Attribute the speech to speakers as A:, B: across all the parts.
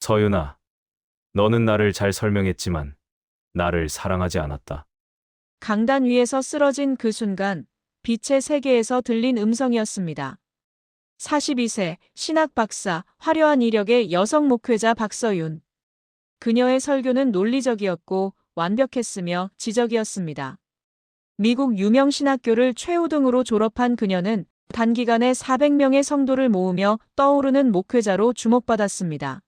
A: 서윤아, 너는 나를 잘 설명했지만 나를 사랑하지 않았다.
B: 강단 위에서 쓰러진 그 순간 빛의 세계에서 들린 음성이었습니다. 42세 신학 박사, 화려한 이력의 여성 목회자 박서윤. 그녀의 설교는 논리적이었고 완벽했으며 지적이었습니다. 미국 유명 신학교를 최우등으로 졸업한 그녀는 단기간에 400명의 성도를 모으며 떠오르는 목회자로 주목받았습니다.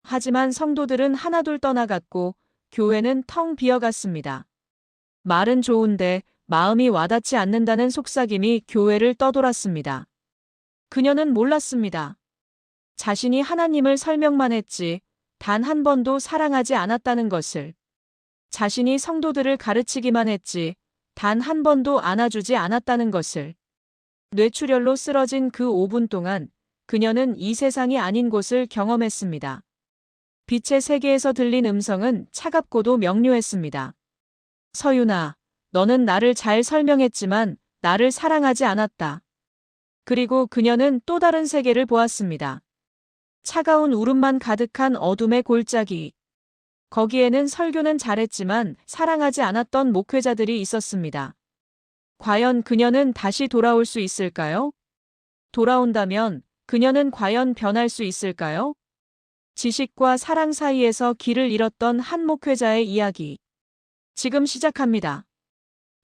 B: 하지만 성도들은 하나둘 떠나갔고 교회는 텅 비어갔습니다. 말은 좋은데 마음이 와닿지 않는다는 속삭임이 교회를 떠돌았습니다. 그녀는 몰랐습니다. 자신이 하나님을 설명만 했지 단 한 번도 사랑하지 않았다는 것을. 자신이 성도들을 가르치기만 했지 단 한 번도 안아주지 않았다는 것을. 뇌출혈로 쓰러진 그 5분 동안 그녀는 이 세상이 아닌 곳을 경험했습니다. 빛의 세계에서 들린 음성은 차갑고도 명료했습니다. 서윤아, 너는 나를 잘 설명했지만 나를 사랑하지 않았다. 그리고 그녀는 또 다른 세계를 보았습니다. 차가운 울음만 가득한 어둠의 골짜기. 거기에는 설교는 잘했지만 사랑하지 않았던 목회자들이 있었습니다. 과연 그녀는 다시 돌아올 수 있을까요? 돌아온다면 그녀는 과연 변할 수 있을까요? 지식과 사랑 사이에서 길을 잃었던 한 목회자의 이야기. 지금 시작합니다.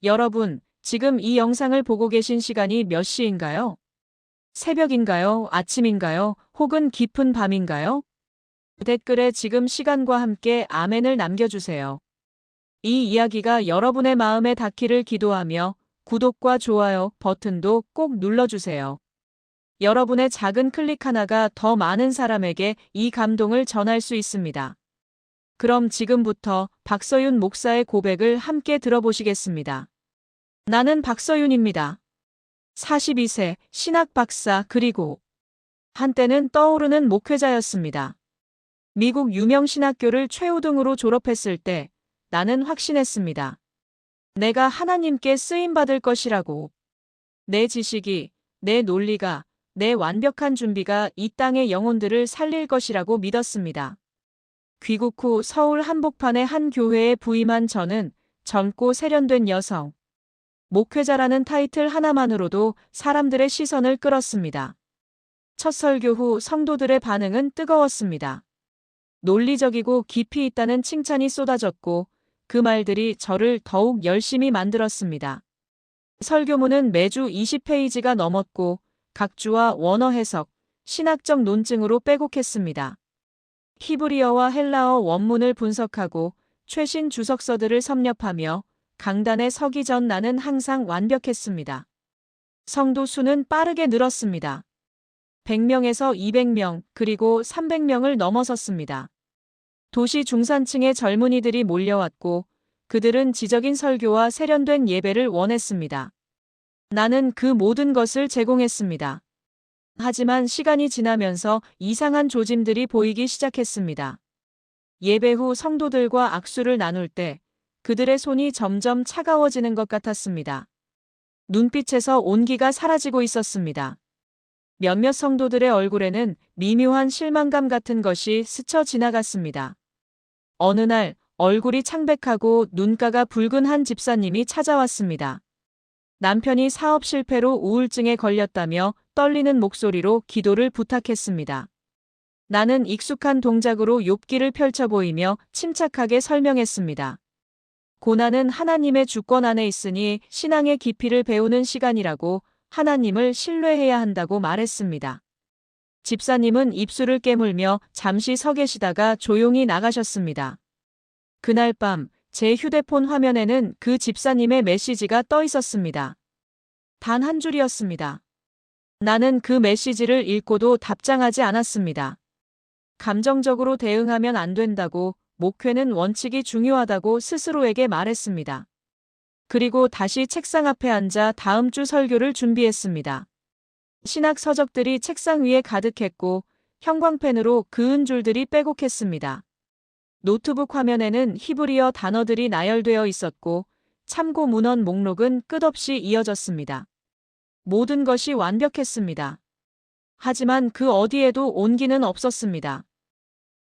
B: 여러분, 지금 이 영상을 보고 계신 시간이 몇 시인가요? 새벽인가요? 아침인가요? 혹은 깊은 밤인가요? 댓글에 지금 시간과 함께 아멘을 남겨주세요. 이 이야기가 여러분의 마음에 닿기를 기도하며 구독과 좋아요 버튼도 꼭 눌러주세요. 여러분의 작은 클릭 하나가 더 많은 사람에게 이 감동을 전할 수 있습니다. 그럼 지금부터 박서윤 목사의 고백을 함께 들어보시겠습니다. 나는 박서윤입니다. 42세 신학 박사 그리고 한때는 떠오르는 목회자였습니다. 미국 유명 신학교를 최우등으로 졸업했을 때 나는 확신했습니다. 내가 하나님께 쓰임받을 것이라고. 내 지식이, 내 논리가, 내 완벽한 준비가 이 땅의 영혼들을 살릴 것이라고 믿었습니다. 귀국 후 서울 한복판의 한 교회에 부임한 저는 젊고 세련된 여성. 목회자라는 타이틀 하나만으로도 사람들의 시선을 끌었습니다. 첫 설교 후 성도들의 반응은 뜨거웠습니다. 논리적이고 깊이 있다는 칭찬이 쏟아졌고 그 말들이 저를 더욱 열심히 만들었습니다. 설교문은 매주 20페이지가 넘었고 각주와 원어 해석, 신학적 논증으로 빼곡했습니다. 히브리어와 헬라어 원문을 분석하고 최신 주석서들을 섭렵하며 강단에 서기 전 나는 항상 완벽했습니다. 성도 수는 빠르게 늘었습니다. 100명에서 200명, 그리고 300명을 넘어섰습니다. 도시 중산층의 젊은이들이 몰려왔고 그들은 지적인 설교와 세련된 예배를 원했습니다. 나는 그 모든 것을 제공했습니다. 하지만 시간이 지나면서 이상한 조짐들이 보이기 시작했습니다. 예배 후 성도들과 악수를 나눌 때 그들의 손이 점점 차가워지는 것 같았습니다. 눈빛에서 온기가 사라지고 있었습니다. 몇몇 성도들의 얼굴에는 미묘한 실망감 같은 것이 스쳐 지나갔습니다. 어느 날 얼굴이 창백하고 눈가가 붉은 한 집사님이 찾아왔습니다. 남편이 사업 실패로 우울증에 걸렸다며 떨리는 목소리로 기도를 부탁했습니다. 나는 익숙한 동작으로 욥기를 펼쳐 보이며 침착하게 설명했습니다. 고난은 하나님의 주권 안에 있으니 신앙의 깊이를 배우는 시간이라고 하나님을 신뢰해야 한다고 말했습니다. 집사님은 입술을 깨물며 잠시 서 계시다가 조용히 나가셨습니다. 그날 밤 제 휴대폰 화면에는 그 집사님의 메시지가 떠 있었습니다. 단 한 줄이었습니다. 나는 그 메시지를 읽고도 답장하지 않았습니다. 감정적으로 대응하면 안 된다고, 목회는 원칙이 중요하다고 스스로에게 말했습니다. 그리고 다시 책상 앞에 앉아 다음 주 설교를 준비했습니다. 신학 서적들이 책상 위에 가득했고 형광펜으로 그은 줄들이 빼곡했습니다. 노트북 화면에는 히브리어 단어들이 나열되어 있었고 참고 문헌 목록은 끝없이 이어졌습니다. 모든 것이 완벽했습니다. 하지만 그 어디에도 온기는 없었습니다.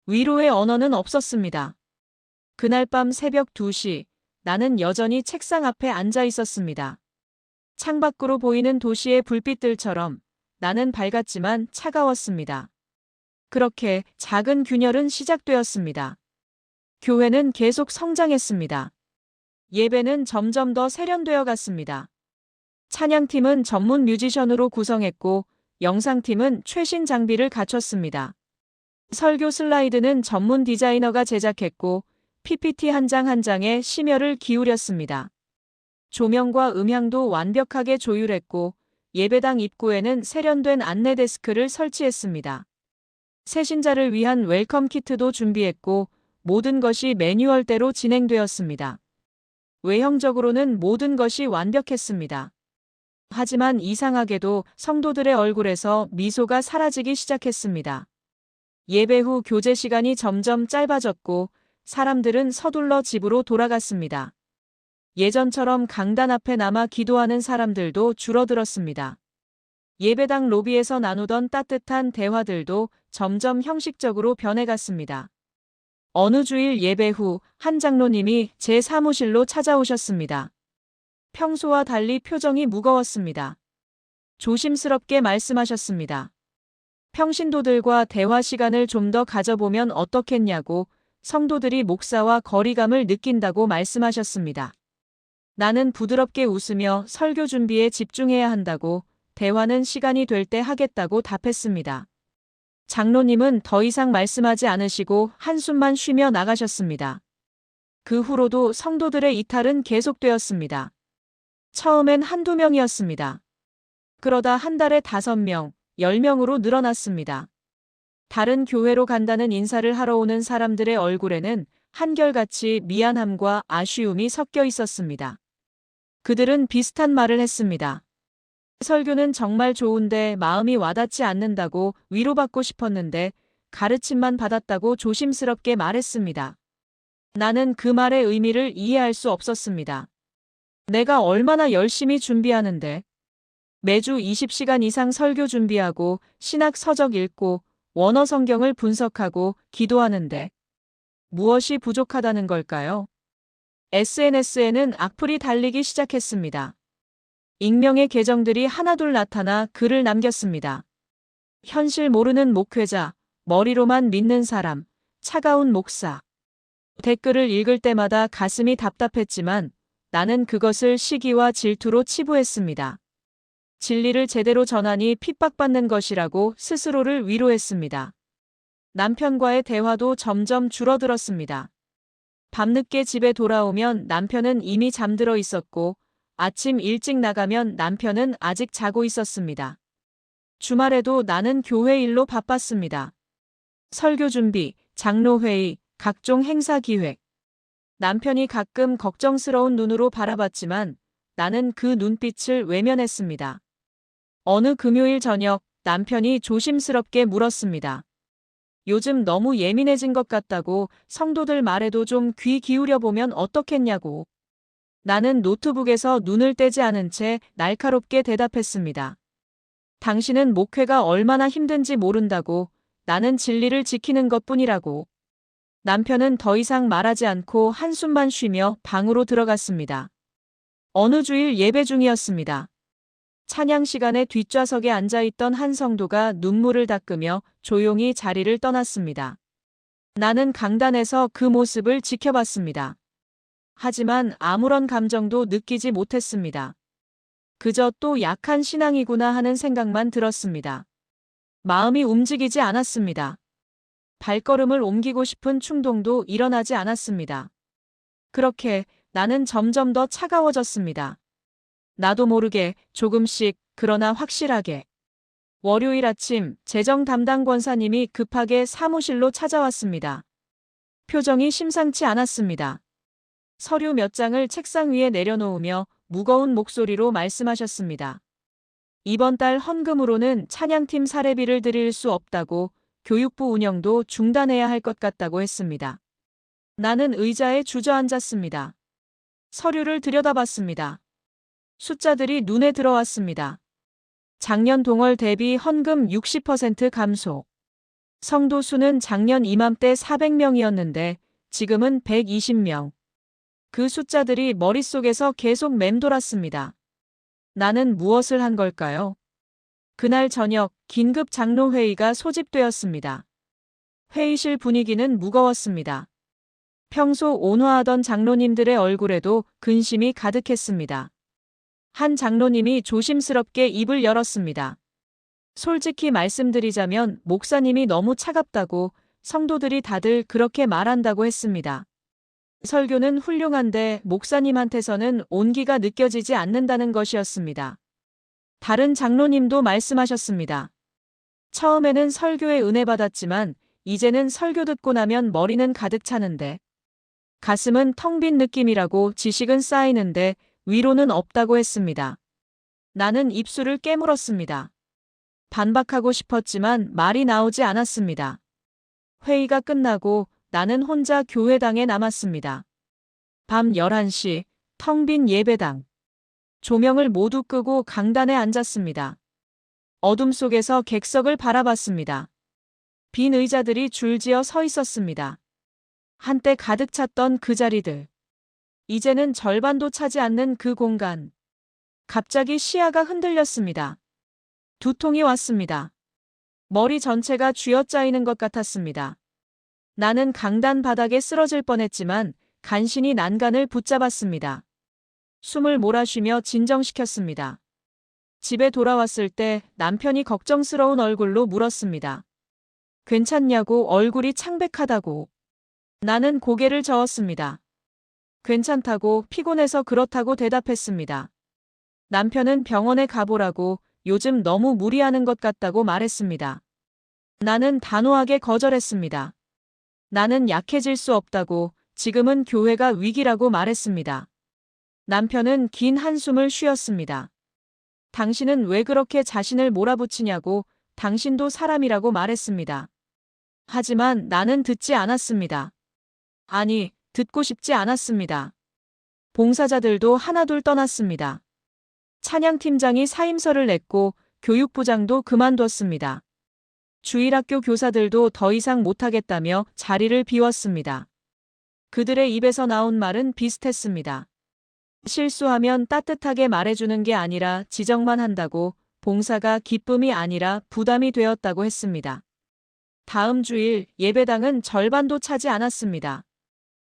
B: 위로의 언어는 없었습니다. 그날 밤 새벽 2시, 나는 여전히 책상 앞에 앉아 있었습니다. 창밖으로 보이는 도시의 불빛들처럼 나는 밝았지만 차가웠습니다. 그렇게 작은 균열은 시작되었습니다. 교회는 계속 성장했습니다. 예배는 점점 더 세련되어 갔습니다. 찬양팀은 전문 뮤지션으로 구성했고 영상팀은 최신 장비를 갖췄습니다. 설교 슬라이드는 전문 디자이너가 제작했고 PPT 한 장 한 장에 심혈을 기울였습니다. 조명과 음향도 완벽하게 조율했고 예배당 입구에는 세련된 안내 데스크를 설치했습니다. 새신자를 위한 웰컴 키트도 준비했고 모든 것이 매뉴얼대로 진행되었습니다. 외형적으로는 모든 것이 완벽했습니다. 하지만 이상하게도 성도들의 얼굴에서 미소가 사라지기 시작했습니다. 예배 후 교제 시간이 점점 짧아졌고 사람들은 서둘러 집으로 돌아갔습니다. 예전처럼 강단 앞에 남아 기도하는 사람들도 줄어들었습니다. 예배당 로비에서 나누던 따뜻한 대화들도 점점 형식적으로 변해갔습니다. 어느 주일 예배 후 한 장로님이 제 사무실로 찾아오셨습니다. 평소와 달리 표정이 무거웠습니다. 조심스럽게 말씀하셨습니다. 평신도들과 대화 시간을 좀 더 가져보면 어떻겠냐고 성도들이 목사와 거리감을 느낀다고 말씀하셨습니다. 나는 부드럽게 웃으며 설교 준비에 집중해야 한다고 대화는 시간이 될 때 하겠다고 답했습니다. 장로님은 더 이상 말씀하지 않으시고 한숨만 쉬며 나가셨습니다. 그 후로도 성도들의 이탈은 계속되었습니다. 처음엔 한두 명이었습니다. 그러다 한 달에 5명, 10명으로 늘어났습니다. 다른 교회로 간다는 인사를 하러 오는 사람들의 얼굴에는 한결같이 미안함과 아쉬움이 섞여 있었습니다. 그들은 비슷한 말을 했습니다. 설교는 정말 좋은데 마음이 와닿지 않는다고 위로받고 싶었는데 가르침만 받았다고 조심스럽게 말했습니다. 나는 그 말의 의미를 이해할 수 없었습니다. 내가 얼마나 열심히 준비하는데 매주 20시간 이상 설교 준비하고 신학 서적 읽고 원어 성경을 분석하고 기도하는데 무엇이 부족하다는 걸까요? SNS에는 악플이 달리기 시작했습니다. 익명의 계정들이 하나둘 나타나 글을 남겼습니다. 현실 모르는 목회자, 머리로만 믿는 사람, 차가운 목사. 댓글을 읽을 때마다 가슴이 답답했지만 나는 그것을 시기와 질투로 치부했습니다. 진리를 제대로 전하니 핍박받는 것이라고 스스로를 위로했습니다. 남편과의 대화도 점점 줄어들었습니다. 밤늦게 집에 돌아오면 남편은 이미 잠들어 있었고 아침 일찍 나가면 남편은 아직 자고 있었습니다. 주말에도 나는 교회 일로 바빴습니다. 설교 준비, 장로회의, 각종 행사 기획. 남편이 가끔 걱정스러운 눈으로 바라봤지만 나는 그 눈빛을 외면했습니다. 어느 금요일 저녁 남편이 조심스럽게 물었습니다. 요즘 너무 예민해진 것 같다고 성도들 말에도 좀 귀 기울여 보면 어떻겠냐고. 나는 노트북에서 눈을 떼지 않은 채 날카롭게 대답했습니다. 당신은 목회가 얼마나 힘든지 모른다고. 나는 진리를 지키는 것뿐이라고. 남편은 더 이상 말하지 않고 한숨만 쉬며 방으로 들어갔습니다. 어느 주일 예배 중이었습니다. 찬양 시간에 뒷좌석에 앉아있던 한 성도가 눈물을 닦으며 조용히 자리를 떠났습니다. 나는 강단에서 그 모습을 지켜봤습니다. 하지만 아무런 감정도 느끼지 못했습니다. 그저 또 약한 신앙이구나 하는 생각만 들었습니다. 마음이 움직이지 않았습니다. 발걸음을 옮기고 싶은 충동도 일어나지 않았습니다. 그렇게 나는 점점 더 차가워졌습니다. 나도 모르게 조금씩 그러나 확실하게. 월요일 아침 재정 담당 권사님이 급하게 사무실로 찾아왔습니다. 표정이 심상치 않았습니다. 서류 몇 장을 책상 위에 내려놓으며 무거운 목소리로 말씀하셨습니다. 이번 달 헌금으로는 찬양팀 사례비를 드릴 수 없다고 교육부 운영도 중단해야 할 것 같다고 했습니다. 나는 의자에 주저앉았습니다. 서류를 들여다봤습니다. 숫자들이 눈에 들어왔습니다. 작년 동월 대비 헌금 60% 감소. 성도 수는 작년 이맘때 400명이었는데 지금은 120명. 그 숫자들이 머릿속에서 계속 맴돌았습니다. 나는 무엇을 한 걸까요? 그날 저녁 긴급 장로회의가 소집되었습니다. 회의실 분위기는 무거웠습니다. 평소 온화하던 장로님들의 얼굴에도 근심이 가득했습니다. 한 장로님이 조심스럽게 입을 열었습니다. 솔직히 말씀드리자면 목사님이 너무 차갑다고 성도들이 다들 그렇게 말한다고 했습니다. 설교는 훌륭한데 목사님한테서는 온기가 느껴지지 않는다는 것이었습니다. 다른 장로님도 말씀하셨습니다. 처음에는 설교에 은혜 받았지만 이제는 설교 듣고 나면 머리는 가득 차는데 가슴은 텅 빈 느낌이라고 지식은 쌓이는데 위로는 없다고 했습니다. 나는 입술을 깨물었습니다. 반박하고 싶었지만 말이 나오지 않았습니다. 회의가 끝나고 나는 혼자 교회당에 남았습니다. 밤 11시, 텅 빈 예배당. 조명을 모두 끄고 강단에 앉았습니다. 어둠 속에서 객석을 바라봤습니다. 빈 의자들이 줄지어 서 있었습니다. 한때 가득 찼던 그 자리들. 이제는 절반도 차지 않는 그 공간. 갑자기 시야가 흔들렸습니다. 두통이 왔습니다. 머리 전체가 쥐어짜이는 것 같았습니다. 나는 강단 바닥에 쓰러질 뻔했지만 간신히 난간을 붙잡았습니다. 숨을 몰아쉬며 진정시켰습니다. 집에 돌아왔을 때 남편이 걱정스러운 얼굴로 물었습니다. 괜찮냐고, 얼굴이 창백하다고. 나는 고개를 저었습니다. 괜찮다고, 피곤해서 그렇다고 대답했습니다. 남편은 병원에 가보라고, 요즘 너무 무리하는 것 같다고 말했습니다. 나는 단호하게 거절했습니다. 나는 약해질 수 없다고, 지금은 교회가 위기라고 말했습니다. 남편은 긴 한숨을 쉬었습니다. 당신은 왜 그렇게 자신을 몰아붙이냐고, 당신도 사람이라고 말했습니다. 하지만 나는 듣지 않았습니다. 아니, 듣고 싶지 않았습니다. 봉사자들도 하나둘 떠났습니다. 찬양팀장이 사임서를 냈고 교육부장도 그만뒀습니다. 주일학교 교사들도 더 이상 못하겠다며 자리를 비웠습니다. 그들의 입에서 나온 말은 비슷했습니다. 실수하면 따뜻하게 말해주는 게 아니라 지적만 한다고, 봉사가 기쁨이 아니라 부담이 되었다고 했습니다. 다음 주일 예배당은 절반도 차지 않았습니다.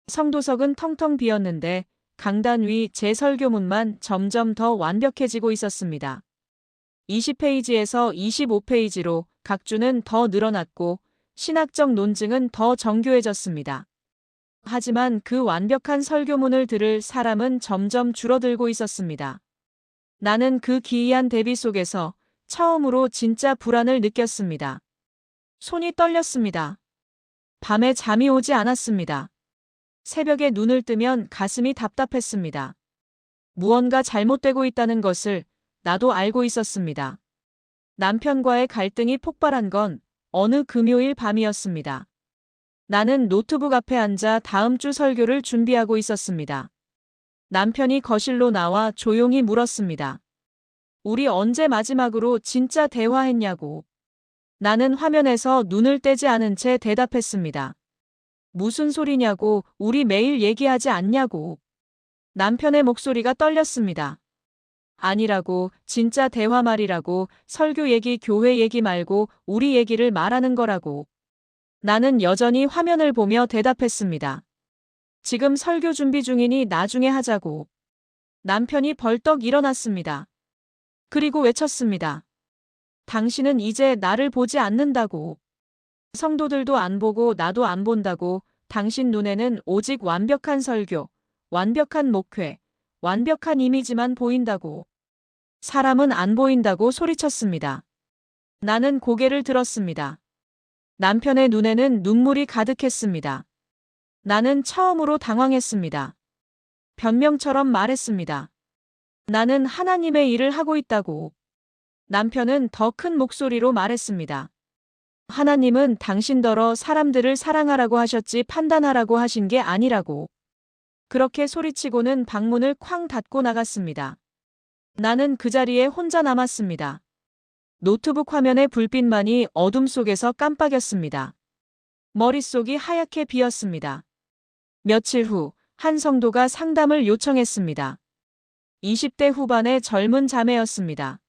B: 성도석은 텅텅 비었는데 강단 위 제 설교문만 점점 더 완벽해지고 있었습니다. 20페이지에서 25페이지로 각주는 더 늘어났고 신학적 논증은 더 정교해졌습니다. 하지만 그 완벽한 설교문을 들을 사람은 점점 줄어들고 있었습니다. 나는 그 기이한 대비 속에서 처음으로 진짜 불안을 느꼈습니다. 손이 떨렸습니다. 밤에 잠이 오지 않았습니다. 새벽에 눈을 뜨면 가슴이 답답했습니다. 무언가 잘못되고 있다는 것을 나도 알고 있었습니다. 남편과의 갈등이 폭발한 건 어느 금요일 밤이었습니다. 나는 노트북 앞에 앉아 다음 주 설교를 준비하고 있었습니다. 남편이 거실로 나와 조용히 물었습니다. 우리 언제 마지막으로 진짜 대화했냐고. 나는 화면에서 눈을 떼지 않은 채 대답했습니다. 무슨 소리냐고, 우리 매일 얘기하지 않냐고. 남편의 목소리가 떨렸습니다. 아니라고, 진짜 대화 말이라고, 설교 얘기, 교회 얘기 말고 우리 얘기를 말하는 거라고. 나는 여전히 화면을 보며 대답했습니다. 지금 설교 준비 중이니 나중에 하자고. 남편이 벌떡 일어났습니다. 그리고 외쳤습니다. 당신은 이제 나를 보지 않는다고. 성도들도 안 보고 나도 안 본다고. 당신 눈에는 오직 완벽한 설교, 완벽한 목회, 완벽한 이미지만 보인다고. 사람은 안 보인다고 소리쳤습니다. 나는 고개를 들었습니다. 남편의 눈에는 눈물이 가득했습니다. 나는 처음으로 당황했습니다. 변명처럼 말했습니다. 나는 하나님의 일을 하고 있다고. 남편은 더 큰 목소리로 말했습니다. 하나님은 당신더러 사람들을 사랑하라고 하셨지 판단하라고 하신 게 아니라고. 그렇게 소리치고는 방문을 쾅 닫고 나갔습니다. 나는 그 자리에 혼자 남았습니다. 노트북 화면의 불빛만이 어둠 속에서 깜빡였습니다. 머릿속이 하얗게 비었습니다. 며칠 후, 한 성도가 상담을 요청했습니다. 20대 후반의 젊은 자매였습니다.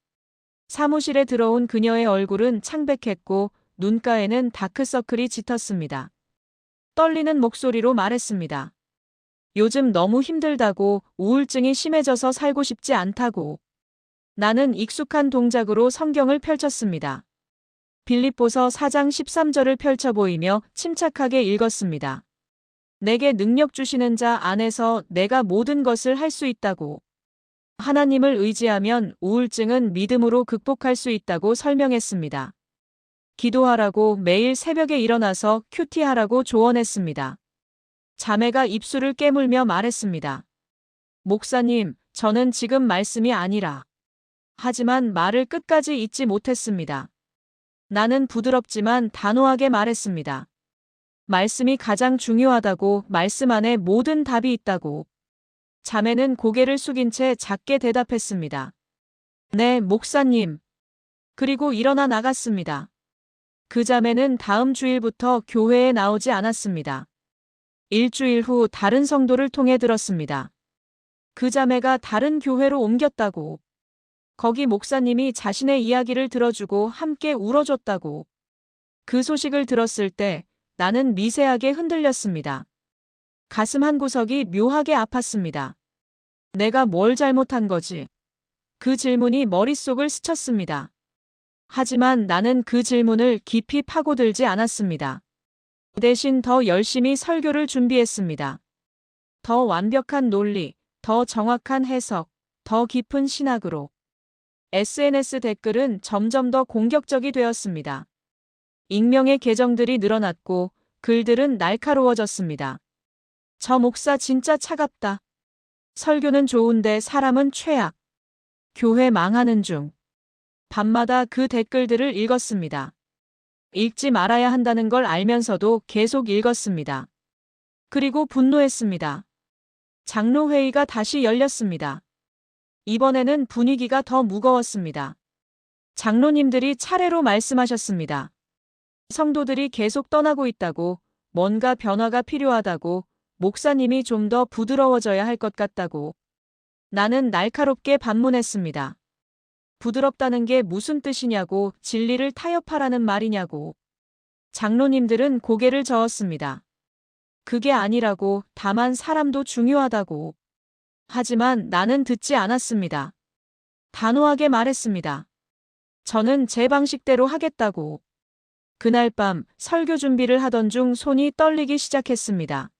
B: 사무실에 들어온 그녀의 얼굴은 창백했고 눈가에는 다크서클이 짙었습니다. 떨리는 목소리로 말했습니다. 요즘 너무 힘들다고, 우울증이 심해져서 살고 싶지 않다고. 나는 익숙한 동작으로 성경을 펼쳤습니다. 빌립보서 4장 13절을 펼쳐 보이며 침착하게 읽었습니다. 내게 능력 주시는 자 안에서 내가 모든 것을 할 수 있다고. 하나님을 의지하면 우울증은 믿음으로 극복할 수 있다고 설명했습니다. 기도하라고 매일 새벽에 일어나서 큐티하라고 조언했습니다. 자매가 입술을 깨물며 말했습니다. 목사님, 저는 지금 말씀이 아니라. 하지만 말을 끝까지 잊지 못했습니다. 나는 부드럽지만 단호하게 말했습니다. 말씀이 가장 중요하다고, 말씀 안에 모든 답이 있다고. 자매는 고개를 숙인 채 작게 대답했습니다. 네, 목사님. 그리고 일어나 나갔습니다. 그 자매는 다음 주일부터 교회에 나오지 않았습니다. 일주일 후 다른 성도를 통해 들었습니다. 그 자매가 다른 교회로 옮겼다고. 거기 목사님이 자신의 이야기를 들어주고 함께 울어줬다고. 그 소식을 들었을 때 나는 미세하게 흔들렸습니다. 가슴 한 구석이 묘하게 아팠습니다. 내가 뭘 잘못한 거지? 그 질문이 머릿속을 스쳤습니다. 하지만 나는 그 질문을 깊이 파고들지 않았습니다. 대신 더 열심히 설교를 준비했습니다. 더 완벽한 논리, 더 정확한 해석, 더 깊은 신학으로. SNS 댓글은 점점 더 공격적이 되었습니다. 익명의 계정들이 늘어났고 글들은 날카로워졌습니다. 저 목사 진짜 차갑다. 설교는 좋은데 사람은 최악. 교회 망하는 중. 밤마다 그 댓글들을 읽었습니다. 읽지 말아야 한다는 걸 알면서도 계속 읽었습니다. 그리고 분노했습니다. 장로회의가 다시 열렸습니다. 이번에는 분위기가 더 무거웠습니다. 장로님들이 차례로 말씀하셨습니다. 성도들이 계속 떠나고 있다고, 뭔가 변화가 필요하다고, 목사님이 좀 더 부드러워져야 할 것 같다고. 나는 날카롭게 반문했습니다. 부드럽다는 게 무슨 뜻이냐고, 진리를 타협하라는 말이냐고. 장로님들은 고개를 저었습니다. 그게 아니라고, 다만 사람도 중요하다고. 하지만 나는 듣지 않았습니다. 단호하게 말했습니다. 저는 제 방식대로 하겠다고. 그날 밤 설교 준비를 하던 중 손이 떨리기 시작했습니다.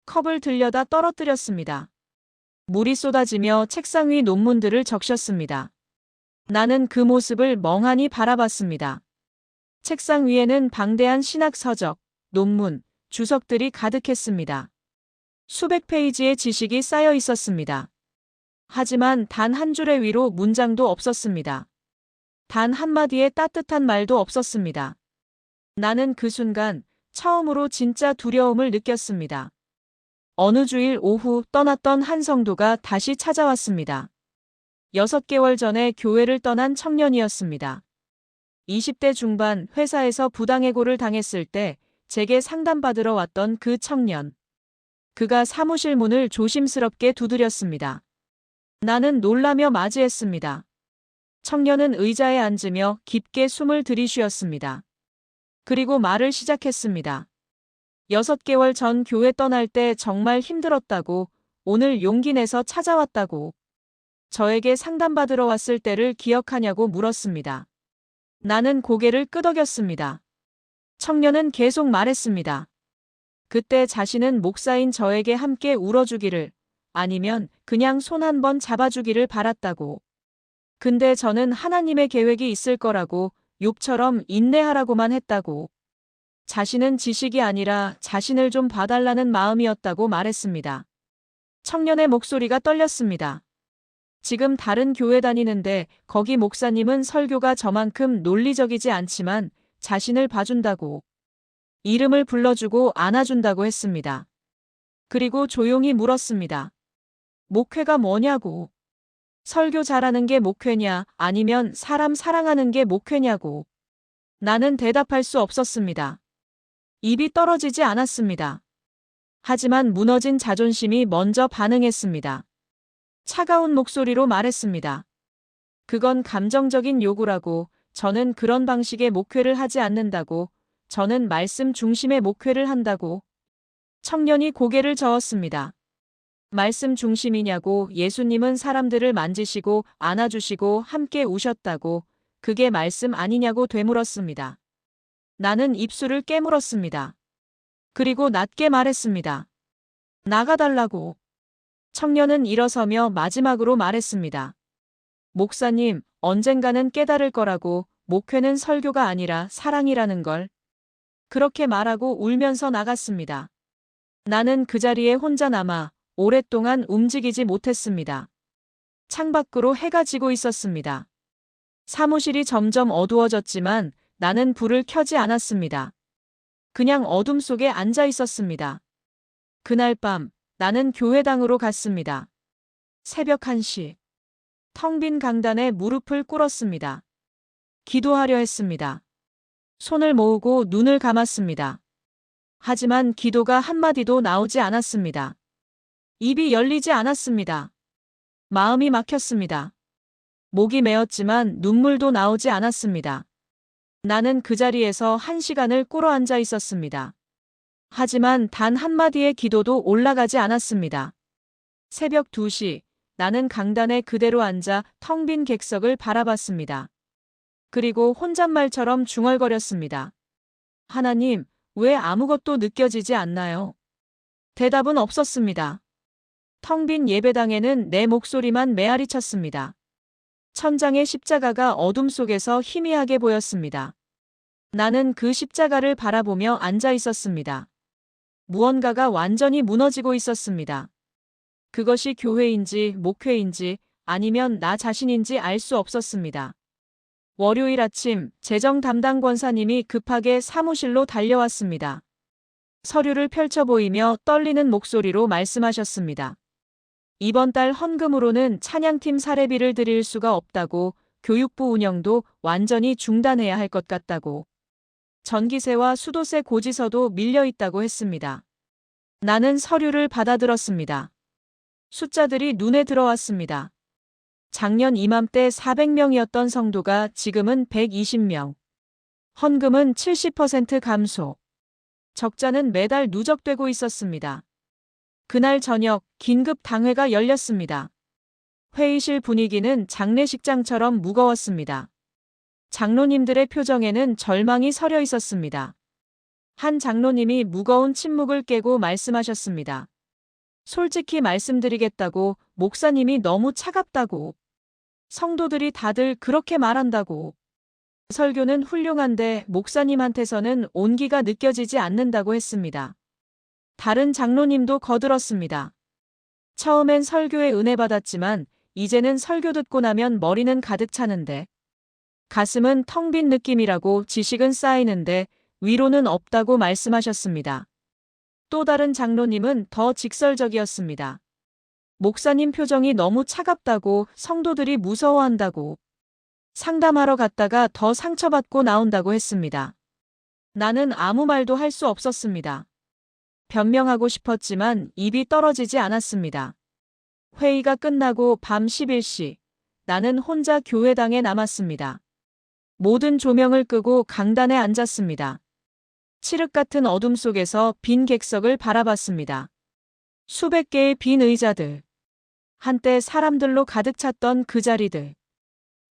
B: 컵을 들려다 떨어뜨렸습니다. 물이 쏟아지며 책상 위 논문들을 적셨습니다. 나는 그 모습을 멍하니 바라봤습니다. 책상 위에는 방대한 신학 서적, 논문, 주석들이 가득했습니다. 수백 페이지의 지식이 쌓여 있었습니다. 하지만 단 한 줄의 위로 문장도 없었습니다. 단 한마디의 따뜻한 말도 없었습니다. 나는 그 순간 처음으로 진짜 두려움을 느꼈습니다. 어느 주일 오후 떠났던 한 성도가 다시 찾아왔습니다. 6개월 전에 교회를 떠난 청년이었습니다. 20대 중반 회사에서 부당해고를 당했을 때 제게 상담받으러 왔던 그 청년. 그가 사무실 문을 조심스럽게 두드렸습니다. 나는 놀라며 맞이했습니다. 청년은 의자에 앉으며 깊게 숨을 들이쉬었습니다. 그리고 말을 시작했습니다. 6개월 전 교회 떠날 때 정말 힘들었다고, 오늘 용기 내서 찾아왔다고. 저에게 상담받으러 왔을 때를 기억하냐고 물었습니다. 나는 고개를 끄덕였습니다. 청년은 계속 말했습니다. 그때 자신은 목사인 저에게 함께 울어주기를, 아니면 그냥 손 한 번 잡아주기를 바랐다고. 근데 저는 하나님의 계획이 있을 거라고, 욥처럼 인내하라고만 했다고. 자신은 지식이 아니라 자신을 좀 봐달라는 마음이었다고 말했습니다. 청년의 목소리가 떨렸습니다. 지금 다른 교회 다니는데 거기 목사님은 설교가 저만큼 논리적이지 않지만 자신을 봐준다고. 이름을 불러주고 안아준다고 했습니다. 그리고 조용히 물었습니다. 목회가 뭐냐고. 설교 잘하는 게 목회냐, 아니면 사람 사랑하는 게 목회냐고. 나는 대답할 수 없었습니다. 입이 떨어지지 않았습니다. 하지만 무너진 자존심이 먼저 반응했습니다. 차가운 목소리로 말했습니다. 그건 감정적인 요구라고, 저는 그런 방식의 목회를 하지 않는다고, 저는 말씀 중심의 목회를 한다고. 청년이 고개를 저었습니다. 말씀 중심이냐고, 예수님은 사람들을 만지시고 안아주시고 함께 우셨다고, 그게 말씀 아니냐고 되물었습니다. 나는 입술을 깨물었습니다. 그리고 낮게 말했습니다. 나가달라고. 청년은 일어서며 마지막으로 말했습니다. 목사님, 언젠가는 깨달을 거라고, 목회는 설교가 아니라 사랑이라는 걸. 그렇게 말하고 울면서 나갔습니다. 나는 그 자리에 혼자 남아 오랫동안 움직이지 못했습니다. 창밖으로 해가 지고 있었습니다. 사무실이 점점 어두워졌지만 나는 불을 켜지 않았습니다. 그냥 어둠 속에 앉아 있었습니다. 그날 밤 나는 교회당으로 갔습니다. 새벽 1시. 텅 빈 강단에 무릎을 꿇었습니다. 기도하려 했습니다. 손을 모으고 눈을 감았습니다. 하지만 기도가 한마디도 나오지 않았습니다. 입이 열리지 않았습니다. 마음이 막혔습니다. 목이 메었지만 눈물도 나오지 않았습니다. 나는 그 자리에서 1시간을 꿇어 앉아 있었습니다. 하지만 단 한마디의 기도도 올라가지 않았습니다. 새벽 2시, 나는 강단에 그대로 앉아 텅 빈 객석을 바라봤습니다. 그리고 혼잣말처럼 중얼거렸습니다. 하나님, 왜 아무것도 느껴지지 않나요? 대답은 없었습니다. 텅 빈 예배당에는 내 목소리만 메아리 쳤습니다. 천장의 십자가가 어둠 속에서 희미하게 보였습니다. 나는 그 십자가를 바라보며 앉아 있었습니다. 무언가가 완전히 무너지고 있었습니다. 그것이 교회인지 목회인지 아니면 나 자신인지 알 수 없었습니다. 월요일 아침 재정 담당 권사님이 급하게 사무실로 달려왔습니다. 서류를 펼쳐 보이며 떨리는 목소리로 말씀하셨습니다. 이번 달 헌금으로는 찬양팀 사례비를 드릴 수가 없다고, 교육부 운영도 완전히 중단해야 할 것 같다고, 전기세와 수도세 고지서도 밀려 있다고 했습니다. 나는 서류를 받아들었습니다. 숫자들이 눈에 들어왔습니다. 작년 이맘때 400명이었던 성도가 지금은 120명. 헌금은 70% 감소. 적자는 매달 누적되고 있었습니다. 그날 저녁 긴급 당회가 열렸습니다. 회의실 분위기는 장례식장처럼 무거웠습니다. 장로님들의 표정에는 절망이 서려 있었습니다. 한 장로님이 무거운 침묵을 깨고 말씀하셨습니다. 솔직히 말씀드리겠다고, 목사님이 너무 차갑다고. 성도들이 다들 그렇게 말한다고. 설교는 훌륭한데 목사님한테서는 온기가 느껴지지 않는다고 했습니다. 다른 장로님도 거들었습니다. 처음엔 설교에 은혜 받았지만 이제는 설교 듣고 나면 머리는 가득 차는데, 가슴은 텅 빈 느낌이라고, 지식은 쌓이는데 위로는 없다고 말씀하셨습니다. 또 다른 장로님은 더 직설적이었습니다. 목사님 표정이 너무 차갑다고, 성도들이 무서워한다고. 상담하러 갔다가 더 상처받고 나온다고 했습니다. 나는 아무 말도 할 수 없었습니다. 변명하고 싶었지만 입이 떨어지지 않았습니다. 회의가 끝나고 밤 11시, 나는 혼자 교회당에 남았습니다. 모든 조명을 끄고 강단에 앉았습니다. 칠흑 같은 어둠 속에서 빈 객석을 바라봤습니다. 수백 개의 빈 의자들. 한때 사람들로 가득 찼던 그 자리들.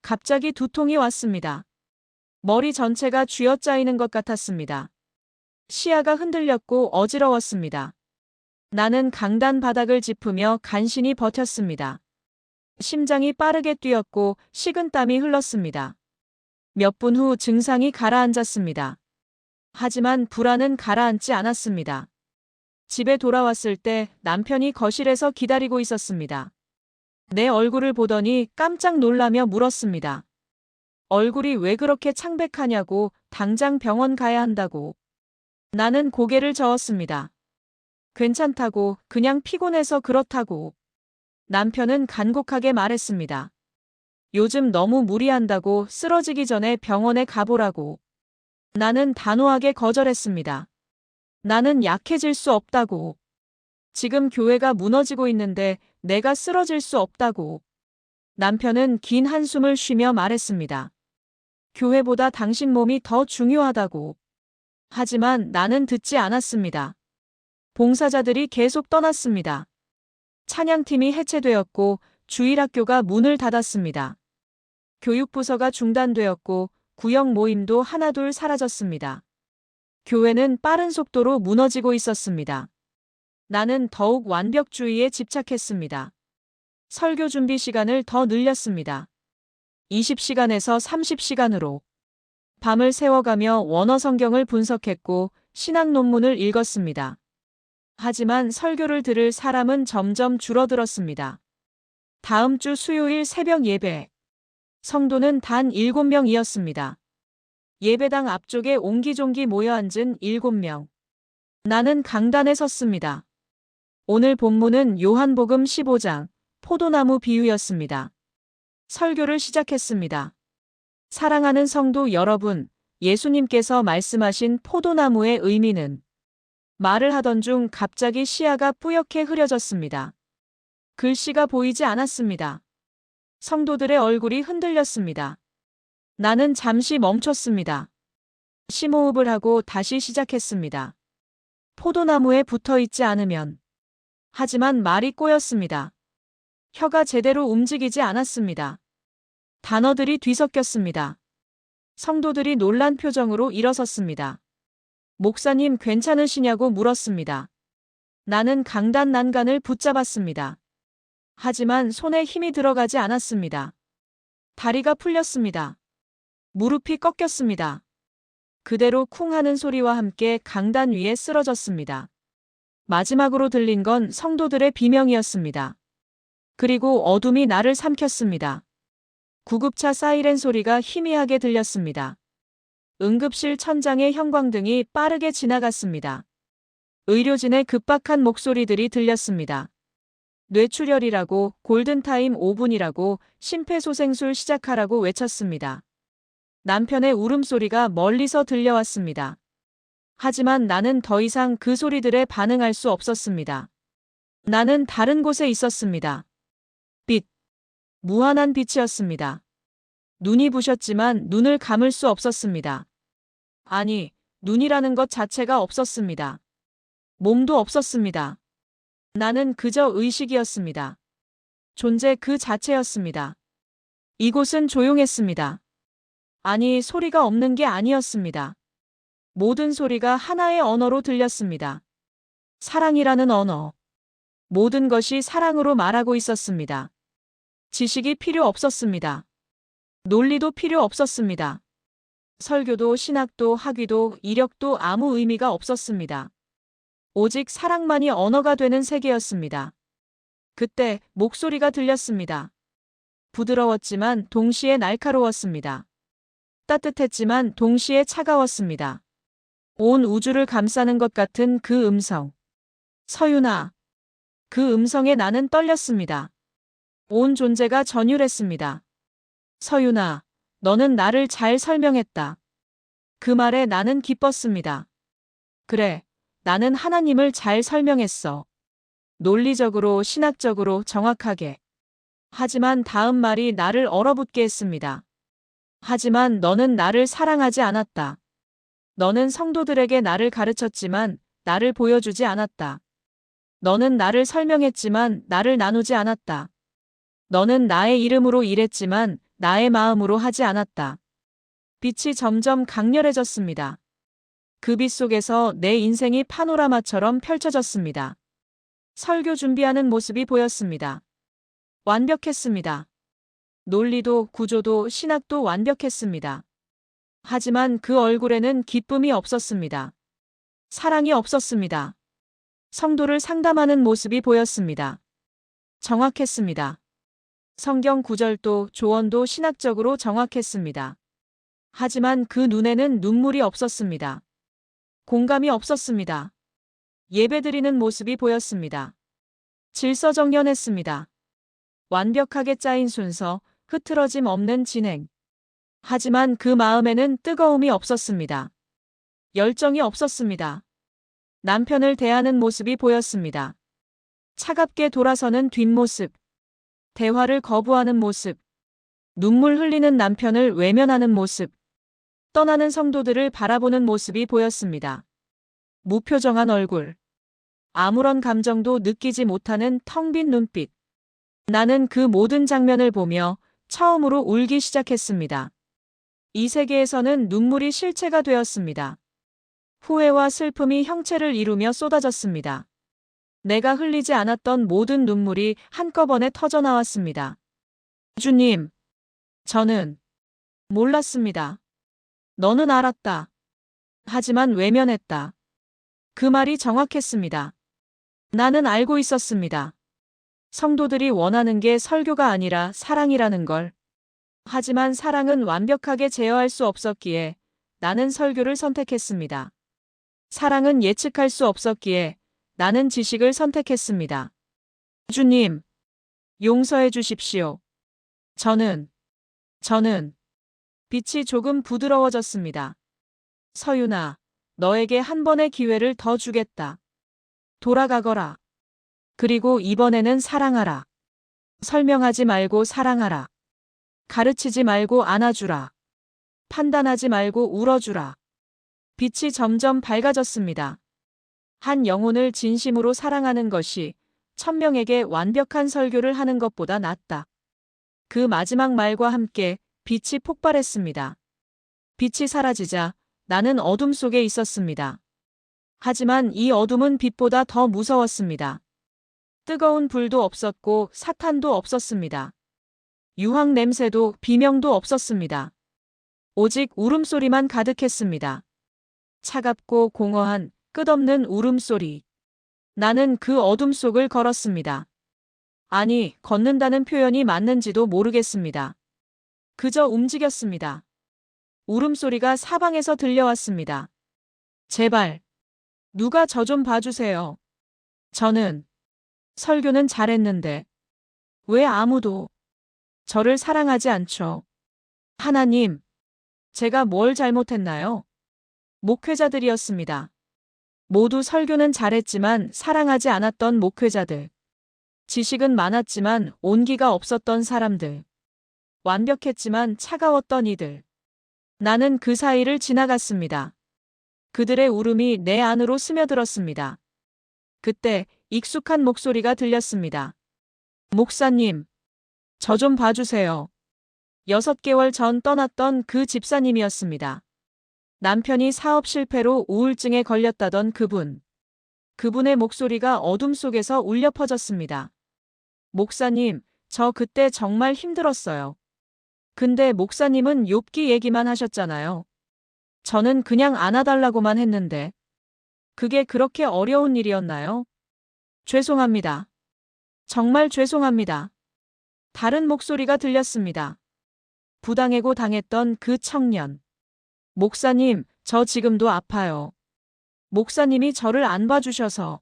B: 갑자기 두통이 왔습니다. 머리 전체가 쥐어짜이는 것 같았습니다. 시야가 흔들렸고 어지러웠습니다. 나는 강단 바닥을 짚으며 간신히 버텼습니다. 심장이 빠르게 뛰었고 식은땀이 흘렀습니다. 몇 분 후 증상이 가라앉았습니다. 하지만 불안은 가라앉지 않았습니다. 집에 돌아왔을 때 남편이 거실에서 기다리고 있었습니다. 내 얼굴을 보더니 깜짝 놀라며 물었습니다. 얼굴이 왜 그렇게 창백하냐고, 당장 병원 가야 한다고. 나는 고개를 저었습니다. 괜찮다고, 그냥 피곤해서 그렇다고. 남편은 간곡하게 말했습니다. 요즘 너무 무리한다고 쓰러지기 전에 병원에 가보라고. 나는 단호하게 거절했습니다. 나는 약해질 수 없다고. 지금 교회가 무너지고 있는데 내가 쓰러질 수 없다고. 남편은 긴 한숨을 쉬며 말했습니다. 교회보다 당신 몸이 더 중요하다고. 하지만 나는 듣지 않았습니다. 봉사자들이 계속 떠났습니다. 찬양팀이 해체되었고 주일학교가 문을 닫았습니다. 교육부서가 중단되었고 구역 모임도 하나둘 사라졌습니다. 교회는 빠른 속도로 무너지고 있었습니다. 나는 더욱 완벽주의에 집착했습니다. 설교 준비 시간을 더 늘렸습니다. 20시간에서 30시간으로. 밤을 새워가며 원어 성경을 분석했고 신학 논문을 읽었습니다. 하지만 설교를 들을 사람은 점점 줄어들었습니다. 다음 주 수요일 새벽 예배. 성도는 단 7명이었습니다. 예배당 앞쪽에 옹기종기 모여 앉은 7명. 나는 강단에 섰습니다. 오늘 본문은 요한복음 15장, 포도나무 비유였습니다. 설교를 시작했습니다. 사랑하는 성도 여러분, 예수님께서 말씀하신 포도나무의 의미는? 말을 하던 중 갑자기 시야가 뿌옇게 흐려졌습니다. 글씨가 보이지 않았습니다. 성도들의 얼굴이 흔들렸습니다. 나는 잠시 멈췄습니다. 심호흡을 하고 다시 시작했습니다. 포도나무에 붙어 있지 않으면. 하지만 말이 꼬였습니다. 혀가 제대로 움직이지 않았습니다. 단어들이 뒤섞였습니다. 성도들이 놀란 표정으로 일어섰습니다. 목사님 괜찮으시냐고 물었습니다. 나는 강단 난간을 붙잡았습니다. 하지만 손에 힘이 들어가지 않았습니다. 다리가 풀렸습니다. 무릎이 꺾였습니다. 그대로 쿵 하는 소리와 함께 강단 위에 쓰러졌습니다. 마지막으로 들린 건 성도들의 비명이었습니다. 그리고 어둠이 나를 삼켰습니다. 구급차 사이렌 소리가 희미하게 들렸습니다. 응급실 천장의 형광등이 빠르게 지나갔습니다. 의료진의 급박한 목소리들이 들렸습니다. 뇌출혈이라고, 골든타임 5분이라고, 심폐소생술 시작하라고 외쳤습니다. 남편의 울음소리가 멀리서 들려왔습니다. 하지만 나는 더 이상 그 소리들에 반응할 수 없었습니다. 나는 다른 곳에 있었습니다. 빛. 무한한 빛이었습니다. 눈이 부셨지만 눈을 감을 수 없었습니다. 아니, 눈이라는 것 자체가 없었습니다. 몸도 없었습니다. 나는 그저 의식이었습니다. 존재 그 자체였습니다. 이곳은 조용했습니다. 아니, 소리가 없는 게 아니었습니다. 모든 소리가 하나의 언어로 들렸습니다. 사랑이라는 언어. 모든 것이 사랑으로 말하고 있었습니다. 지식이 필요 없었습니다. 논리도 필요 없었습니다. 설교도 신학도 학위도 이력도 아무 의미가 없었습니다. 오직 사랑만이 언어가 되는 세계였습니다. 그때 목소리가 들렸습니다. 부드러웠지만 동시에 날카로웠습니다. 따뜻했지만 동시에 차가웠습니다. 온 우주를 감싸는 것 같은 그 음성. 서윤아. 그 음성에 나는 떨렸습니다. 온 존재가 전율했습니다. 서윤아, 너는 나를 잘 설명했다. 그 말에 나는 기뻤습니다. 그래, 나는 하나님을 잘 설명했어. 논리적으로, 신학적으로, 정확하게. 하지만 다음 말이 나를 얼어붙게 했습니다. 하지만 너는 나를 사랑하지 않았다. 너는 성도들에게 나를 가르쳤지만 나를 보여주지 않았다. 너는 나를 설명했지만 나를 나누지 않았다. 너는 나의 이름으로 일했지만 나의 마음으로 하지 않았다. 빛이 점점 강렬해졌습니다. 그 빛 속에서 내 인생이 파노라마처럼 펼쳐졌습니다. 설교 준비하는 모습이 보였습니다. 완벽했습니다. 논리도 구조도 신학도 완벽했습니다. 하지만 그 얼굴에는 기쁨이 없었습니다. 사랑이 없었습니다. 성도를 상담하는 모습이 보였습니다. 정확했습니다. 성경 구절도 조언도 신학적으로 정확했습니다. 하지만 그 눈에는 눈물이 없었습니다. 공감이 없었습니다. 예배드리는 모습이 보였습니다. 질서정연했습니다. 완벽하게 짜인 순서, 흐트러짐 없는 진행. 하지만 그 마음에는 뜨거움이 없었습니다. 열정이 없었습니다. 남편을 대하는 모습이 보였습니다. 차갑게 돌아서는 뒷모습. 대화를 거부하는 모습. 눈물 흘리는 남편을 외면하는 모습. 떠나는 성도들을 바라보는 모습이 보였습니다. 무표정한 얼굴. 아무런 감정도 느끼지 못하는 텅 빈 눈빛. 나는 그 모든 장면을 보며 처음으로 울기 시작했습니다. 이 세계에서는 눈물이 실체가 되었습니다. 후회와 슬픔이 형체를 이루며 쏟아졌습니다. 내가 흘리지 않았던 모든 눈물이 한꺼번에 터져나왔습니다. 주님, 저는 몰랐습니다. 너는 알았다. 하지만 외면했다. 그 말이 정확했습니다. 나는 알고 있었습니다. 성도들이 원하는 게 설교가 아니라 사랑이라는 걸. 하지만 사랑은 완벽하게 제어할 수 없었기에 나는 설교를 선택했습니다. 사랑은 예측할 수 없었기에 나는 지식을 선택했습니다. 주님, 용서해 주십시오. 저는 빛이 조금 부드러워졌습니다. 서윤아, 너에게 한 번의 기회를 더 주겠다. 돌아가거라. 그리고 이번에는 사랑하라. 설명하지 말고 사랑하라. 가르치지 말고 안아주라. 판단하지 말고 울어주라. 빛이 점점 밝아졌습니다. 한 영혼을 진심으로 사랑하는 것이 1000명에게 완벽한 설교를 하는 것보다 낫다. 그 마지막 말과 함께 빛이 폭발했습니다. 빛이 사라지자 나는 어둠 속에 있었습니다. 하지만 이 어둠은 빛보다 더 무서웠습니다. 뜨거운 불도 없었고 사탄도 없었습니다. 유황 냄새도 비명도 없었습니다. 오직 울음소리만 가득했습니다. 차갑고 공허한 끝없는 울음소리. 나는 그 어둠 속을 걸었습니다. 아니, 걷는다는 표현이 맞는지도 모르겠습니다. 그저 움직였습니다. 울음소리가 사방에서 들려왔습니다. 제발, 누가 저 좀 봐주세요. 저는 설교는 잘했는데 왜 아무도 저를 사랑하지 않죠? 하나님, 제가 뭘 잘못했나요? 목회자들이었습니다. 모두 설교는 잘했지만 사랑하지 않았던 목회자들. 지식은 많았지만 온기가 없었던 사람들. 완벽했지만 차가웠던 이들. 나는 그 사이를 지나갔습니다. 그들의 울음이 내 안으로 스며들었습니다. 그때 익숙한 목소리가 들렸습니다. 목사님, 저 좀 봐주세요. 6개월 전 떠났던 그 집사님이었습니다. 남편이 사업 실패로 우울증에 걸렸다던 그분. 그분의 목소리가 어둠 속에서 울려 퍼졌습니다. 목사님, 저 그때 정말 힘들었어요. 근데 목사님은 욥기 얘기만 하셨잖아요. 저는 그냥 안아달라고만 했는데. 그게 그렇게 어려운 일이었나요? 죄송합니다. 정말 죄송합니다. 다른 목소리가 들렸습니다. 부당해고 당했던 그 청년. 목사님, 저 지금도 아파요. 목사님이 저를 안 봐주셔서.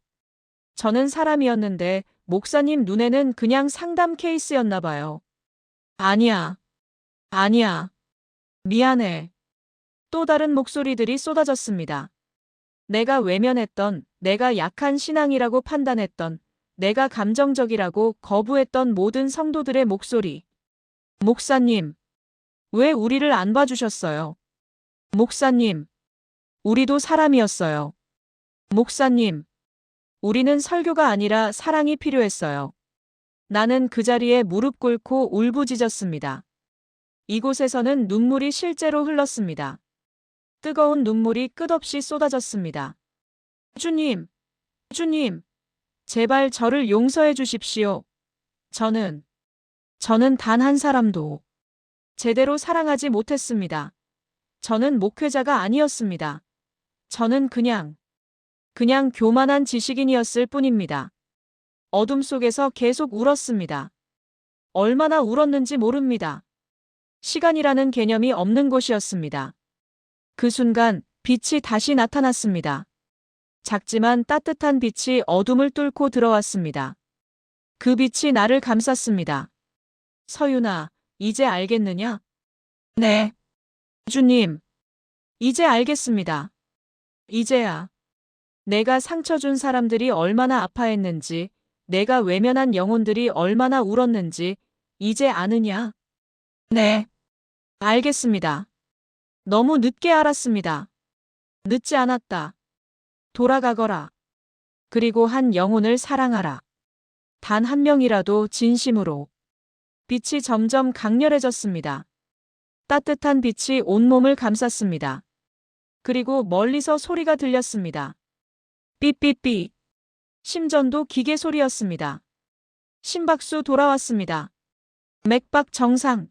B: 저는 사람이었는데 목사님 눈에는 그냥 상담 케이스였나 봐요. 아니야. 미안해. 또 다른 목소리들이 쏟아졌습니다. 내가 외면했던, 내가 약한 신앙이라고 판단했던, 내가 감정적이라고 거부했던 모든 성도들의 목소리. 목사님, 왜 우리를 안 봐주셨어요? 목사님, 우리도 사람이었어요. 목사님, 우리는 설교가 아니라 사랑이 필요했어요. 나는 그 자리에 무릎 꿇고 울부짖었습니다. 이곳에서는 눈물이 실제로 흘렀습니다. 뜨거운 눈물이 끝없이 쏟아졌습니다. 주님, 제발 저를 용서해 주십시오. 저는 단 한 사람도 제대로 사랑하지 못했습니다. 저는 목회자가 아니었습니다. 저는 그냥 교만한 지식인이었을 뿐입니다. 어둠 속에서 계속 울었습니다. 얼마나 울었는지 모릅니다. 시간이라는 개념이 없는 곳이었습니다. 그 순간 빛이 다시 나타났습니다. 작지만 따뜻한 빛이 어둠을 뚫고 들어왔습니다. 그 빛이 나를 감쌌습니다. 서윤아, 이제 알겠느냐? 네. 주님, 이제 알겠습니다. 이제야 내가 상처 준 사람들이 얼마나 아파했는지, 내가 외면한 영혼들이 얼마나 울었는지 이제 아느냐? 네. 알겠습니다. 너무 늦게 알았습니다. 늦지 않았다. 돌아가거라. 그리고 한 영혼을 사랑하라. 단 한 명이라도 진심으로. 빛이 점점 강렬해졌습니다. 따뜻한 빛이 온몸을 감쌌습니다. 그리고 멀리서 소리가 들렸습니다. 삐삐삐. 심전도 기계 소리였습니다. 심박수 돌아왔습니다. 맥박 정상.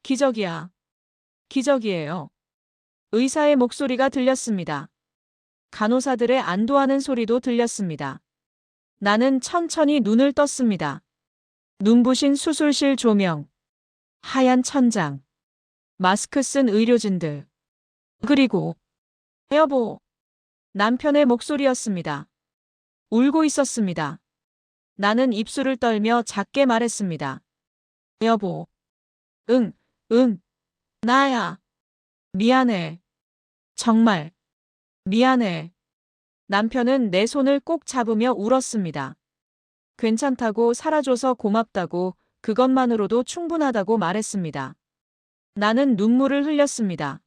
B: 기적이야. 기적이에요. 의사의 목소리가 들렸습니다. 간호사들의 안도하는 소리도 들렸습니다. 나는 천천히 눈을 떴습니다. 눈부신 수술실 조명, 하얀 천장, 마스크 쓴 의료진들, 그리고 여보, 남편의 목소리였습니다. 울고 있었습니다. 나는 입술을 떨며 작게 말했습니다. 여보, 응, 나야. 미안해. 정말 미안해. 남편은 내 손을 꼭 잡으며 울었습니다. 괜찮다고 살아줘서 고맙다고, 그것만으로도 충분하다고 말했습니다. 나는 눈물을 흘렸습니다.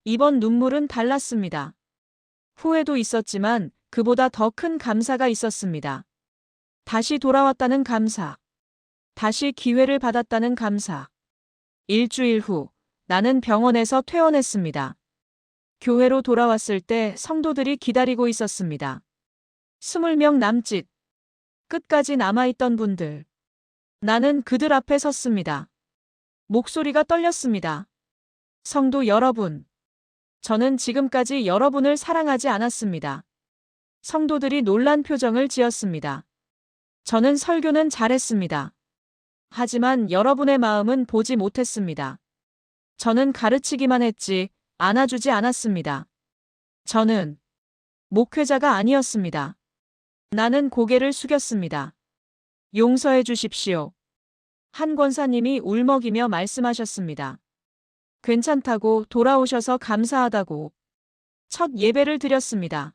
B: 이번 눈물은 달랐습니다. 후회도 있었지만 그보다 더 큰 감사가 있었습니다. 다시 돌아왔다는 감사. 다시 기회를 받았다는 감사. 일주일 후 나는 병원에서 퇴원했습니다. 교회로 돌아왔을 때 성도들이 기다리고 있었습니다. 20명 남짓. 끝까지 남아있던 분들. 나는 그들 앞에 섰습니다. 목소리가 떨렸습니다. 성도 여러분. 저는 지금까지 여러분을 사랑하지 않았습니다. 성도들이 놀란 표정을 지었습니다. 저는 설교는 잘했습니다. 하지만 여러분의 마음은 보지 못했습니다. 저는 가르치기만 했지 안아주지 않았습니다. 저는 목회자가 아니었습니다. 나는 고개를 숙였습니다. 용서해 주십시오. 한 권사님이 울먹이며 말씀하셨습니다. 괜찮다고, 돌아오셔서 감사하다고. 첫 예배를 드렸습니다.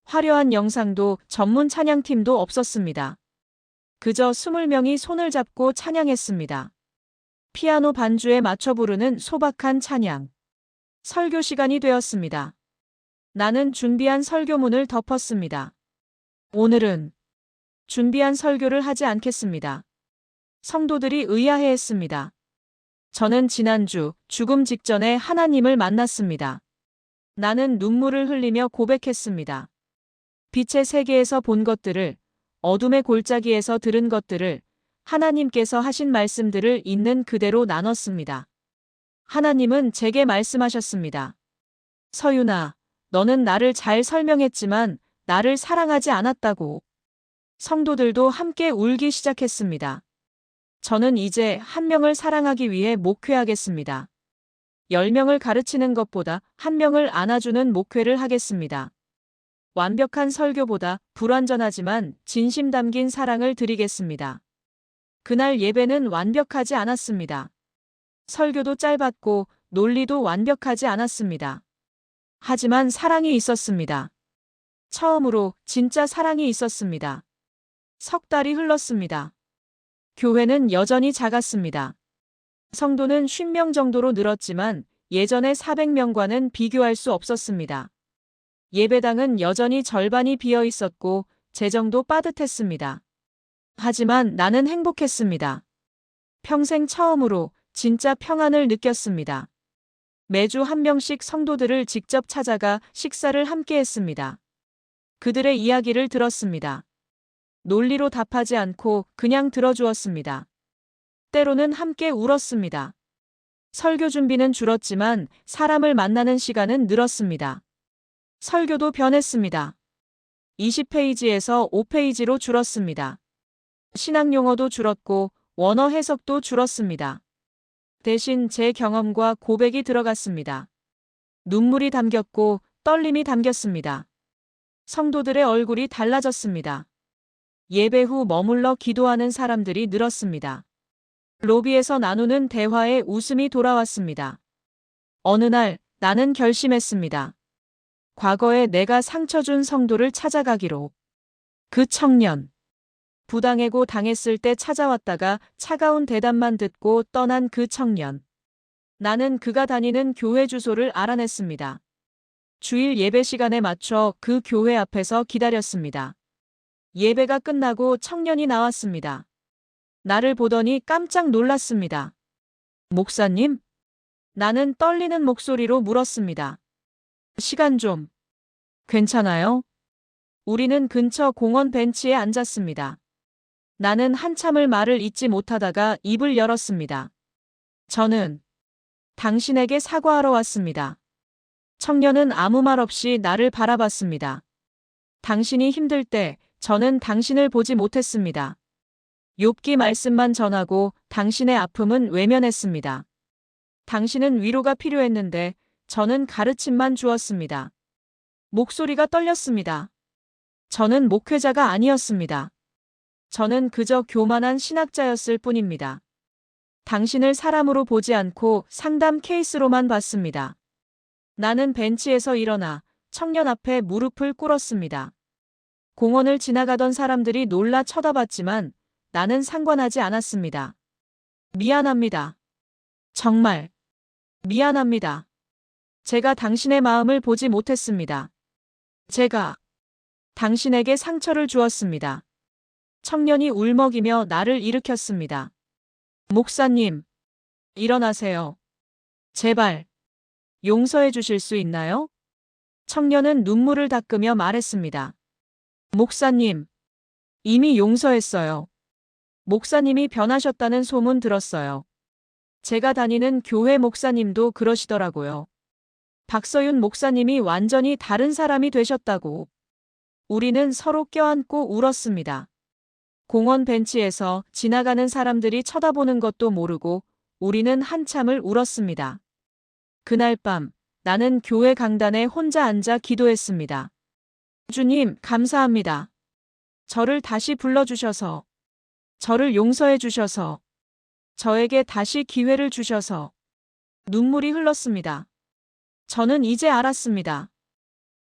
B: 화려한 영상도 전문 찬양팀도 없었습니다. 그저 20명이 손을 잡고 찬양했습니다. 피아노 반주에 맞춰 부르는 소박한 찬양. 설교 시간이 되었습니다. 나는 준비한 설교문을 덮었습니다. 오늘은 준비한 설교를 하지 않겠습니다. 성도들이 의아해했습니다. 저는 지난주 죽음 직전에 하나님을 만났습니다. 나는 눈물을 흘리며 고백했습니다. 빛의 세계에서 본 것들을, 어둠의 골짜기에서 들은 것들을, 하나님께서 하신 말씀들을 있는 그대로 나눴습니다. 하나님은 제게 말씀하셨습니다. 서윤아, 너는 나를 잘 설명했지만 나를 사랑하지 않았다고. 성도들도 함께 울기 시작했습니다. 저는 이제 한 명을 사랑하기 위해 목회하겠습니다. 10명을 가르치는 것보다 한 명을 안아주는 목회를 하겠습니다. 완벽한 설교보다 불완전하지만 진심 담긴 사랑을 드리겠습니다. 그날 예배는 완벽하지 않았습니다. 설교도 짧았고 논리도 완벽하지 않았습니다. 하지만 사랑이 있었습니다. 처음으로 진짜 사랑이 있었습니다. 석 달이 흘렀습니다. 교회는 여전히 작았습니다. 성도는 50명 정도로 늘었지만 예전의 400명과는 비교할 수 없었습니다. 예배당은 여전히 절반이 비어 있었고 재정도 빠듯했습니다. 하지만 나는 행복했습니다. 평생 처음으로 진짜 평안을 느꼈습니다. 매주 한 명씩 성도들을 직접 찾아가 식사를 함께 했습니다. 그들의 이야기를 들었습니다. 논리로 답하지 않고 그냥 들어주었습니다. 때로는 함께 울었습니다. 설교 준비는 줄었지만 사람을 만나는 시간은 늘었습니다. 설교도 변했습니다. 20페이지에서 5페이지로 줄었습니다. 신학 용어도 줄었고 원어 해석도 줄었습니다. 대신 제 경험과 고백이 들어갔습니다. 눈물이 담겼고 떨림이 담겼습니다. 성도들의 얼굴이 달라졌습니다. 예배 후 머물러 기도하는 사람들이 늘었습니다. 로비에서 나누는 대화에 웃음이 돌아왔습니다. 어느 날 나는 결심했습니다. 과거에 내가 상처 준 성도를 찾아가기로. 그 청년. 부당해고 당했을 때 찾아왔다가 차가운 대답만 듣고 떠난 그 청년. 나는 그가 다니는 교회 주소를 알아냈습니다. 주일 예배 시간에 맞춰 그 교회 앞에서 기다렸습니다. 예배가 끝나고 청년이 나왔습니다. 나를 보더니 깜짝 놀랐습니다. 목사님? 나는 떨리는 목소리로 물었습니다. 시간 좀. 괜찮아요? 우리는 근처 공원 벤치에 앉았습니다. 나는 한참을 말을 잇지 못하다가 입을 열었습니다. 저는 당신에게 사과하러 왔습니다. 청년은 아무 말 없이 나를 바라봤습니다. 당신이 힘들 때 저는 당신을 보지 못했습니다. 욥기 말씀만 전하고 당신의 아픔은 외면했습니다. 당신은 위로가 필요했는데 저는 가르침만 주었습니다. 목소리가 떨렸습니다. 저는 목회자가 아니었습니다. 저는 그저 교만한 신학자였을 뿐입니다. 당신을 사람으로 보지 않고 상담 케이스로만 봤습니다. 나는 벤치에서 일어나 청년 앞에 무릎을 꿇었습니다. 공원을 지나가던 사람들이 놀라 쳐다봤지만 나는 상관하지 않았습니다. 미안합니다. 정말 미안합니다. 제가 당신의 마음을 보지 못했습니다. 제가 당신에게 상처를 주었습니다. 청년이 울먹이며 나를 일으켰습니다. 목사님, 일어나세요. 제발, 용서해 주실 수 있나요? 청년은 눈물을 닦으며 말했습니다. 목사님, 이미 용서했어요. 목사님이 변하셨다는 소문 들었어요. 제가 다니는 교회 목사님도 그러시더라고요. 박서윤 목사님이 완전히 다른 사람이 되셨다고. 우리는 서로 껴안고 울었습니다. 공원 벤치에서 지나가는 사람들이 쳐다보는 것도 모르고 우리는 한참을 울었습니다. 그날 밤 나는 교회 강단에 혼자 앉아 기도했습니다. 주님, 감사합니다. 저를 다시 불러주셔서, 저를 용서해 주셔서, 저에게 다시 기회를 주셔서. 눈물이 흘렀습니다. 저는 이제 알았습니다.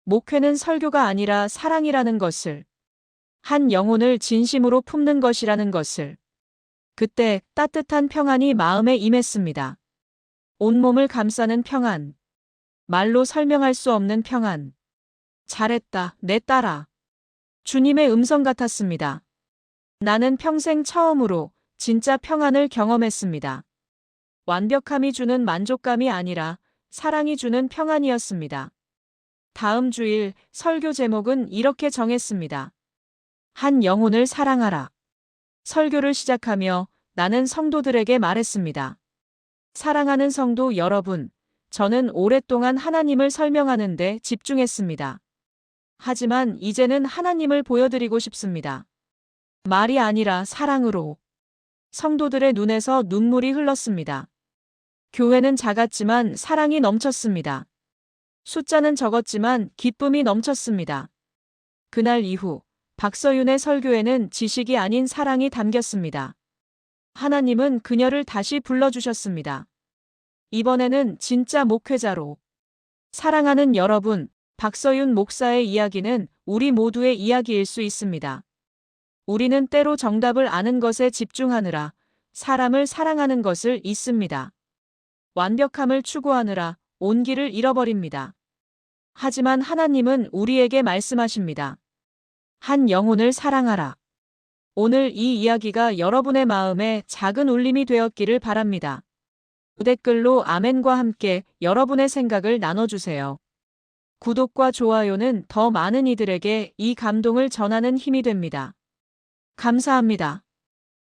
B: 목회는 설교가 아니라 사랑이라는 것을. 한 영혼을 진심으로 품는 것이라는 것을. 그때 따뜻한 평안이 마음에 임했습니다. 온몸을 감싸는 평안. 말로 설명할 수 없는 평안. 잘했다, 내 딸아. 주님의 음성 같았습니다. 나는 평생 처음으로 진짜 평안을 경험했습니다. 완벽함이 주는 만족감이 아니라 사랑이 주는 평안이었습니다. 다음 주일 설교 제목은 이렇게 정했습니다. 한 영혼을 사랑하라. 설교를 시작하며 나는 성도들에게 말했습니다. 사랑하는 성도 여러분, 저는 오랫동안 하나님을 설명하는 데 집중했습니다. 하지만 이제는 하나님을 보여드리고 싶습니다. 말이 아니라 사랑으로. 성도들의 눈에서 눈물이 흘렀습니다. 교회는 작았지만 사랑이 넘쳤습니다. 숫자는 적었지만 기쁨이 넘쳤습니다. 그날 이후 박서윤의 설교에는 지식이 아닌 사랑이 담겼습니다. 하나님은 그녀를 다시 불러주셨습니다. 이번에는 진짜 목회자로. 사랑하는 여러분, 박서윤 목사의 이야기는 우리 모두의 이야기일 수 있습니다. 우리는 때로 정답을 아는 것에 집중하느라 사람을 사랑하는 것을 잊습니다. 완벽함을 추구하느라 온 길을 잃어버립니다. 하지만 하나님은 우리에게 말씀하십니다. 한 영혼을 사랑하라. 오늘 이 이야기가 여러분의 마음에 작은 울림이 되었기를 바랍니다. 댓글로 아멘과 함께 여러분의 생각을 나눠주세요. 구독과 좋아요는 더 많은 이들에게 이 감동을 전하는 힘이 됩니다. 감사합니다.